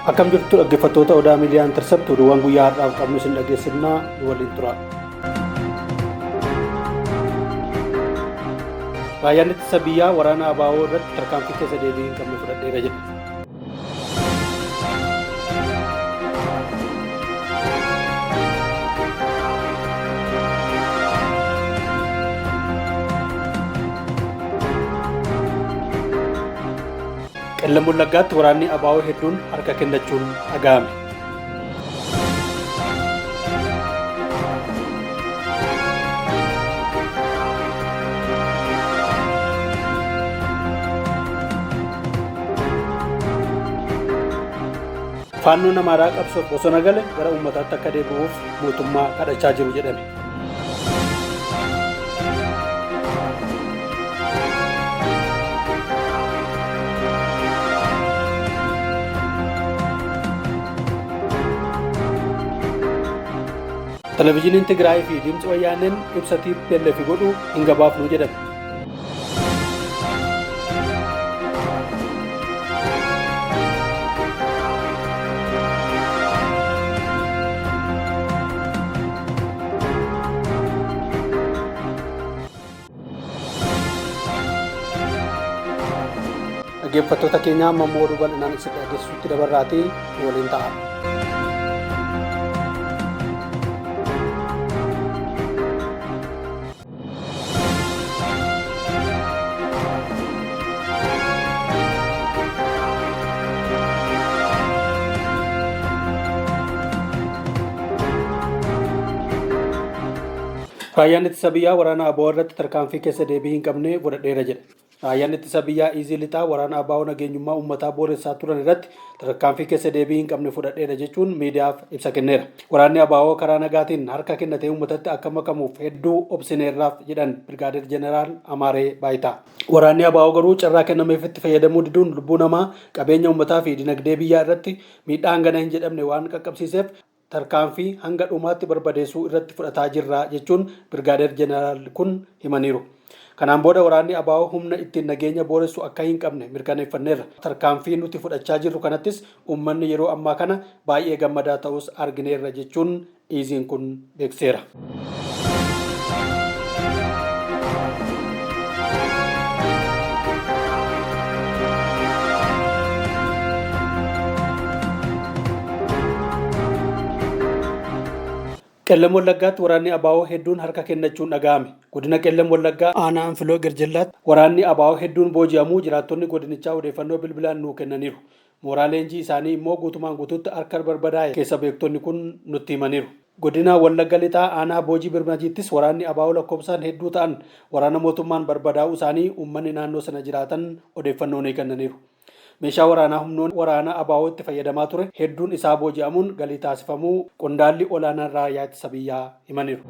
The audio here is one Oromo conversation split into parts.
Akkam jirtu dhaggeeffattoota Odaa Miidiyaa Intersepti oduuwwan guyyaa har'aaf qabnu isin dhageessifnaa waliin tura. Raayyaan ittisa biyyaa waraana ABO irratti tarkaanfii keessa deebii hin qabne fudhadheera jedhe. Qellem Wallaggaatti waraanni ABO hedduun harka kennachuun dhaga'ame. Faannoon Amaaraa qabsoof bosona gale gara uummataatti akka deebi'uuf mootummaa kadhachaa jiru jedhame. Televezyiiniin Tigraay fi Dimtsi Wayyaaneen ibsa TPLF godhu hin gabaafnu jedhame. Dhaggeeffattoota keenya amma immoo oduu bal'inaan isin dhageessuutti dabarraatii waliin ta'a. Raayyaan ittisa biyyaa waraana ABO irratti tarkaanfii keessa deebii hin qabne fudhadheera jedhe. Raayyaan ittisa biyyaa Iizii Lixaa waraana ABO nageenyummaa uummataa booressaa turan irratti tarkaanfii keessa deebii hin qabne fudhadheera jechuun miidiyaaf ibsa kenneera. Waraanni ABO karaa nagaatiin harka kennatee uummatatti akka makamuuf hedduu obsineerraaf jedhan Birgaadeer Jeneraal Amaaree Baayitaa. Waraanni ABO garuu carraa kennameefitti fayyadamuu diduun lubbuu namaa, qabeenya uummataa fi dinagdee biyyaa irratti miidhaa hangana hin jedhamne waan qaqqabsiiseef tarkaanfii hanga dhumaatti barbadeessuu irratti fudhataa jirra jechuun Birgaadeer Jeneraal kun himaniiru. Kanaan booda waraanni ABO humna ittiin nageenya booressu akka hin qabne mirkaneeffanneerra. Tarkaanfii nuti fudhachaa jirru kanattis uummanni yeroo ammaa kana baay'ee gammadaa ta'us argineerra jechuun Iiziin kun beekseera. Qellem Wallaggaatti waraanni ABO hedduun harka kennachuun dhaga'ame. Godina Qellem Wallaggaa aanaa Anfiloo Girjillaatti waraanni ABO hedduun booji'amuu jiraattonni godinichaa odeeffannoo bilbilaan nuu kennaniiru. Mooraa leenjii isaanii immoo guutumaan guutuutti harka barbadaa'e keessa beektonni kun nutti himaniiru. Godina Wallagga Lixaa aanaa Boojii Birmajiittis waraanni ABO lakkoofsaan hedduu ta'an waraana mootummaan barbadaa'uu isaanii uummanni naannoo sana jiraatan odeeffannoo ni kennaniiru. Meeshaa waraanaa humnoon waraana ABO itti fayyadamaa ture hedduun isaa booji'amuun galii taasifamuu qondaalli olaanaan raayyaa ittisa biyyaa himaniiru.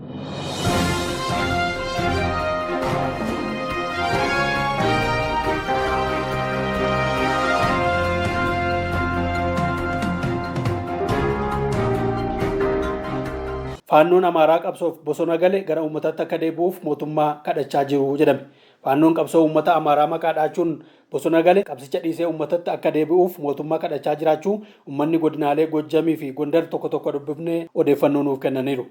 Faannoon Amaaraa qabsoof bosona gale gara uummataatti akka deebi'uuf mootummaa kadhachaa jiru jedhame. Faannoon qabsoo uummata Amaaraa maqaa dhaachuun bosona gale qabsicha dhiisee uummatatti akka deebi'uuf mootummaa kadhachaa jiraachuu uummanni godinaalee Gojjamii fi Gondar tokko tokko dubbifnee odeeffannoo nuuf kennaniiru.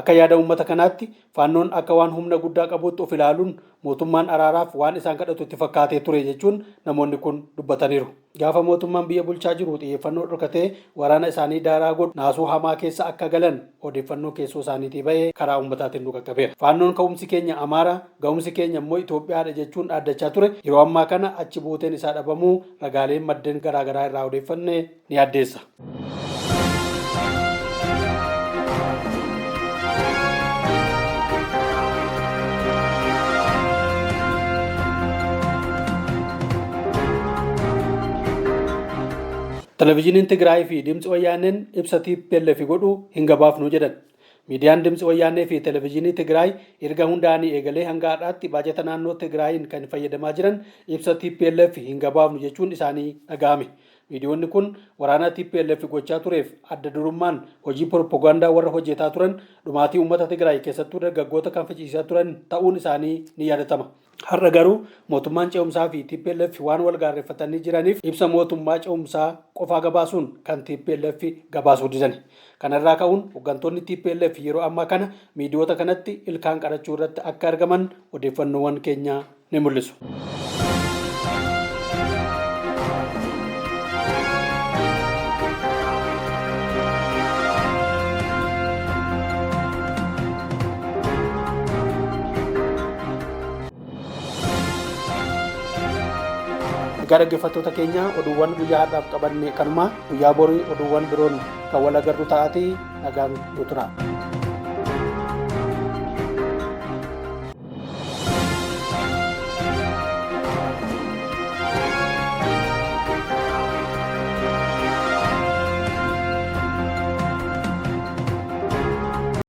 Akka yaada uummata kanaatti faannoon akka waan humna guddaa qabuutti of ilaaluun mootummaan araaraaf waan isaan kadhatu itti fakkaatee ture jechuun namoonni kun dubbataniiru. Gaafa mootummaan biyya bulchaa jiru xiyyeeffannoo dhorkatee waraana isaanii daaraa godhu naasuu hamaa keessa akka galan odeeffannoo keessoo isaaniitii bahee karaa uummataatiin nu qaqqabeera. Faannoon ka'umsi keenya Amaaraa, ga'umsi keenya immoo Itoophiyaadha jechuun dhaaddachaa ture. Yeroo ammaa kana achi buuteen isaa dhabamuu ragaaleen maddeen garaagaraa irraa odeeffanne ni addeessa. Televezyiiniin Tigraay fi Dimtsi Wayyaaneen ibsa TPLF godhu hin gabaafnu jedhan. Miidiyaan Dimtsi Wayyaanee fi Televezyiinii Tigraay erga hundaa'anii eegalee hanga har'aatti baajata naannoo Tigraayin kan fayyadamaa jiran ibsa TPLF hin gabaafnu jechuun isaanii dhaga'ame. Viidiyoonni kun waraana TPLF gochaa tureef adda durummaan hojii propagaandaa warra hojjetaa turan dhumaatii uummata Tigraay keessattuu dargaggoota kan ficiisaa turan ta'uun isaanii ni yaadatama. Har'a garuu mootummaan ce'umsaa fi TPLF waan wal gaarreeffatanii jiraniif ibsa mootummaa ce'umsaa qofaa gabaasuun kan TPLF gabaasuu didani. Kanarraa ka'uun hooggantoonni TPLF yeroo ammaa kana miidiyoota kanatti ilkaan qarachuu irratti akka argaman odeeffannoowwan keenya ni mul'isu. Gara dhaggeeffattoota keenya oduuwwan guyyaa har'aaf qabanne kanuma guyyaa borii oduuwwan biroon kan wal agarru ta'aatii nagaan yoo tura.